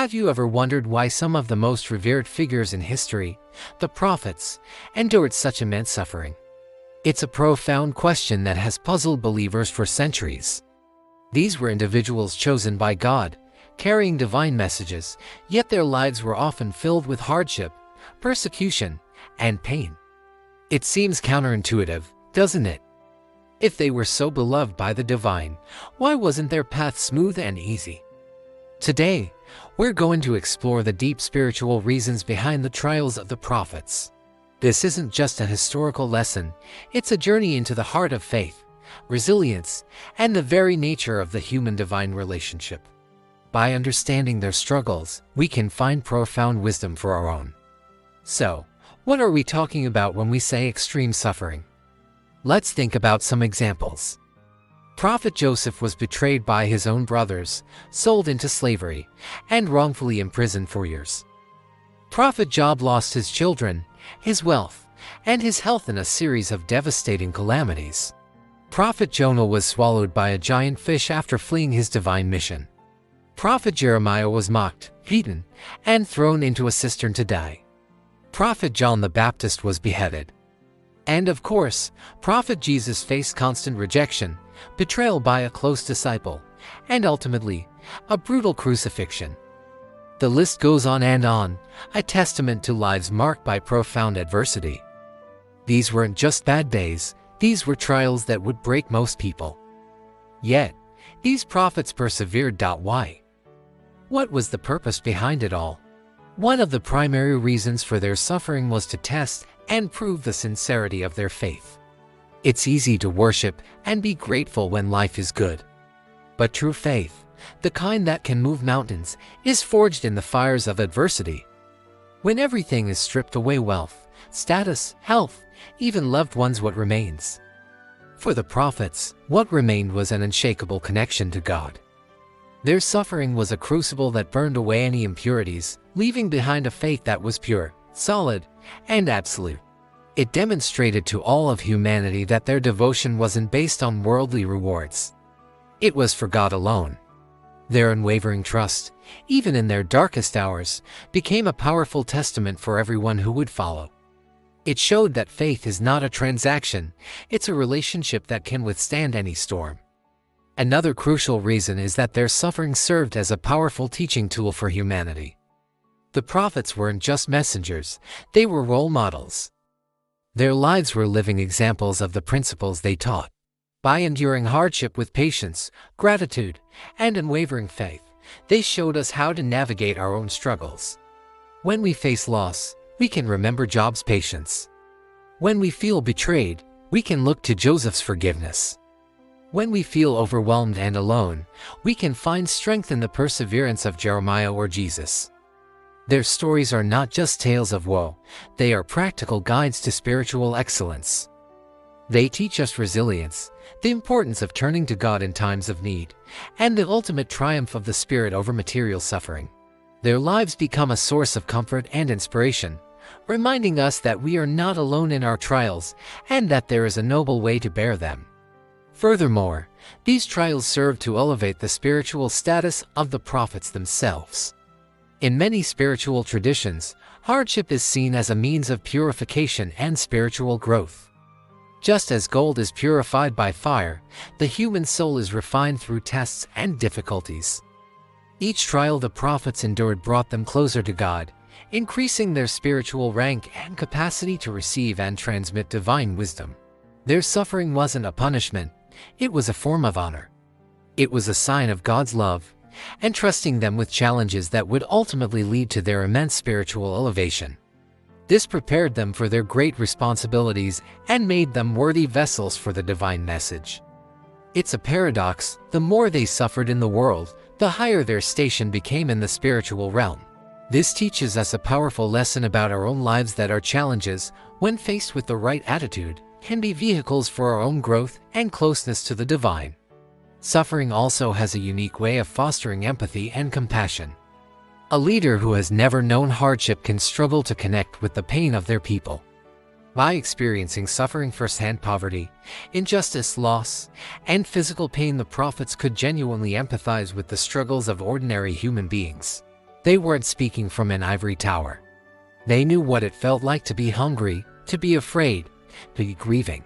Have you ever wondered why some of the most revered figures in history, the prophets, endured such immense suffering? It's a profound question that has puzzled believers for centuries. These were individuals chosen by God, carrying divine messages, yet their lives were often filled with hardship, persecution, and pain. It seems counterintuitive, doesn't it? If they were so beloved by the divine, why wasn't their path smooth and easy? Today, we're going to explore the deep spiritual reasons behind the trials of the prophets. This isn't just a historical lesson, it's a journey into the heart of faith, resilience, and the very nature of the human-divine relationship. By understanding their struggles, we can find profound wisdom for our own. So, what are we talking about when we say extreme suffering? Let's think about some examples. Prophet Joseph was betrayed by his own brothers, sold into slavery, and wrongfully imprisoned for years. Prophet Job lost his children, his wealth, and his health in a series of devastating calamities. Prophet Jonah was swallowed by a giant fish after fleeing his divine mission. Prophet Jeremiah was mocked, beaten, and thrown into a cistern to die. Prophet John the Baptist was beheaded. And of course, Prophet Jesus faced constant rejection, betrayal by a close disciple, and ultimately, a brutal crucifixion. The list goes on and on, a testament to lives marked by profound adversity. These weren't just bad days, these were trials that would break most people. Yet, these prophets persevered. Why? What was the purpose behind it all? One of the primary reasons for their suffering was to test and prove the sincerity of their faith. It's easy to worship and be grateful when life is good. But true faith, the kind that can move mountains, is forged in the fires of adversity. When everything is stripped away, wealth, status, health, even loved ones, what remains? For the prophets, what remained was an unshakable connection to God. Their suffering was a crucible that burned away any impurities, leaving behind a faith that was pure, solid, and absolute. It demonstrated to all of humanity that their devotion wasn't based on worldly rewards. It was for God alone. Their unwavering trust, even in their darkest hours, became a powerful testament for everyone who would follow. It showed that faith is not a transaction, it's a relationship that can withstand any storm. Another crucial reason is that their suffering served as a powerful teaching tool for humanity. The prophets weren't just messengers, they were role models. Their lives were living examples of the principles they taught. By enduring hardship with patience, gratitude, and unwavering faith, they showed us how to navigate our own struggles. When we face loss, we can remember Job's patience. When we feel betrayed, we can look to Joseph's forgiveness. When we feel overwhelmed and alone, we can find strength in the perseverance of Jeremiah or Jesus. Their stories are not just tales of woe, they are practical guides to spiritual excellence. They teach us resilience, the importance of turning to God in times of need, and the ultimate triumph of the spirit over material suffering. Their lives become a source of comfort and inspiration, reminding us that we are not alone in our trials and that there is a noble way to bear them. Furthermore, these trials serve to elevate the spiritual status of the prophets themselves. In many spiritual traditions, hardship is seen as a means of purification and spiritual growth. Just as gold is purified by fire, the human soul is refined through tests and difficulties. Each trial the prophets endured brought them closer to God, increasing their spiritual rank and capacity to receive and transmit divine wisdom. Their suffering wasn't a punishment, it was a form of honor. It was a sign of God's love, entrusting them with challenges that would ultimately lead to their immense spiritual elevation. This prepared them for their great responsibilities and made them worthy vessels for the divine message. It's a paradox, the more they suffered in the world, the higher their station became in the spiritual realm. This teaches us a powerful lesson about our own lives, that our challenges, when faced with the right attitude, can be vehicles for our own growth and closeness to the divine. Suffering also has a unique way of fostering empathy and compassion. A leader who has never known hardship can struggle to connect with the pain of their people. By experiencing suffering firsthand, poverty, injustice, loss, and physical pain, the prophets could genuinely empathize with the struggles of ordinary human beings. They weren't speaking from an ivory tower. They knew what it felt like to be hungry, to be afraid, to be grieving.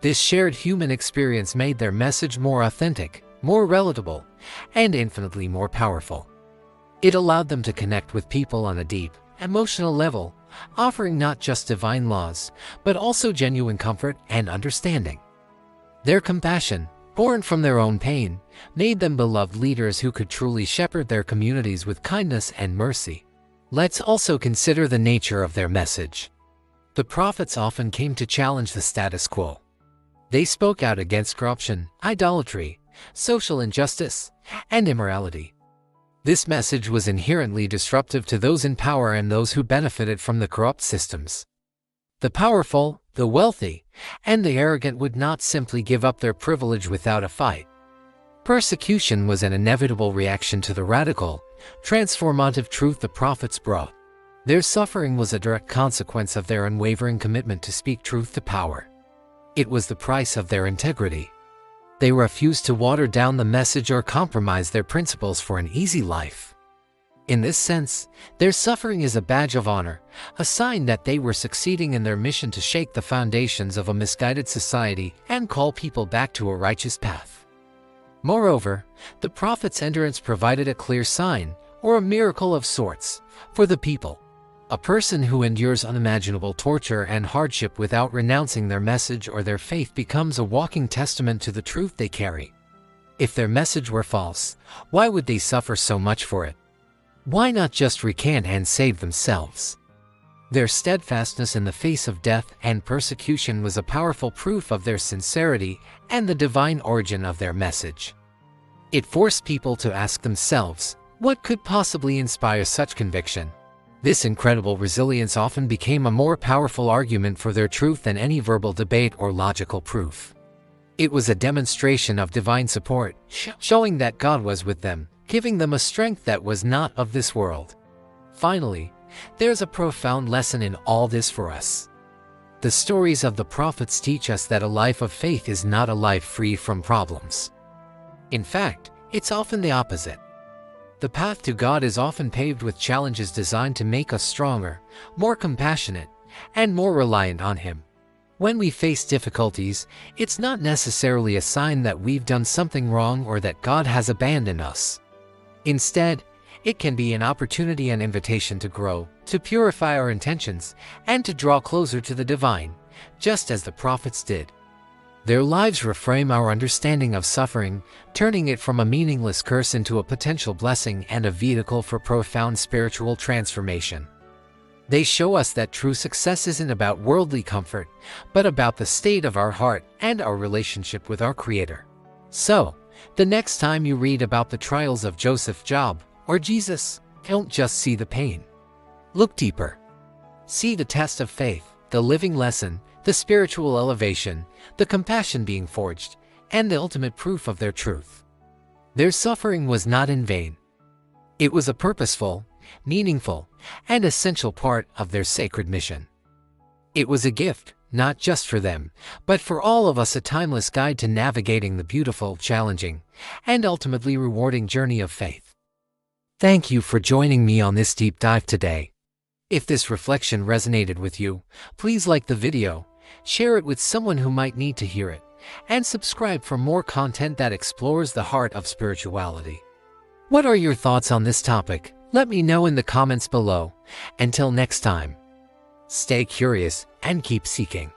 This shared human experience made their message more authentic, more relatable, and infinitely more powerful. It allowed them to connect with people on a deep, emotional level, offering not just divine laws, but also genuine comfort and understanding. Their compassion, born from their own pain, made them beloved leaders who could truly shepherd their communities with kindness and mercy. Let's also consider the nature of their message. The prophets often came to challenge the status quo. They spoke out against corruption, idolatry, social injustice, and immorality. This message was inherently disruptive to those in power and those who benefited from the corrupt systems. The powerful, the wealthy, and the arrogant would not simply give up their privilege without a fight. Persecution was an inevitable reaction to the radical, transformative truth the prophets brought. Their suffering was a direct consequence of their unwavering commitment to speak truth to power. It was the price of their integrity. They refused to water down the message or compromise their principles for an easy life. In this sense, their suffering is a badge of honor, a sign that they were succeeding in their mission to shake the foundations of a misguided society and call people back to a righteous path. Moreover, the prophet's endurance provided a clear sign, or a miracle of sorts, for the people. A person who endures unimaginable torture and hardship without renouncing their message or their faith becomes a walking testament to the truth they carry. If their message were false, why would they suffer so much for it? Why not just recant and save themselves? Their steadfastness in the face of death and persecution was a powerful proof of their sincerity and the divine origin of their message. It forced people to ask themselves, what could possibly inspire such conviction? This incredible resilience often became a more powerful argument for their truth than any verbal debate or logical proof. It was a demonstration of divine support, showing that God was with them, giving them a strength that was not of this world. Finally, there's a profound lesson in all this for us. The stories of the prophets teach us that a life of faith is not a life free from problems. In fact, it's often the opposite. The path to God is often paved with challenges designed to make us stronger, more compassionate, and more reliant on Him. When we face difficulties, it's not necessarily a sign that we've done something wrong or that God has abandoned us. Instead, it can be an opportunity and invitation to grow, to purify our intentions, and to draw closer to the divine, just as the prophets did. Their lives reframe our understanding of suffering, turning it from a meaningless curse into a potential blessing and a vehicle for profound spiritual transformation. They show us that true success isn't about worldly comfort, but about the state of our heart and our relationship with our Creator. So, the next time you read about the trials of Joseph, Job, or Jesus, don't just see the pain. Look deeper. See the test of faith, the living lesson, the spiritual elevation, the compassion being forged, and the ultimate proof of their truth. Their suffering was not in vain. It was a purposeful, meaningful, and essential part of their sacred mission. It was a gift, not just for them, but for all of us, a timeless guide to navigating the beautiful, challenging, and ultimately rewarding journey of faith. Thank you for joining me on this deep dive today. If this reflection resonated with you, please like the video, share it with someone who might need to hear it, and subscribe for more content that explores the heart of spirituality. What are your thoughts on this topic? Let me know in the comments below. Until next time, stay curious and keep seeking.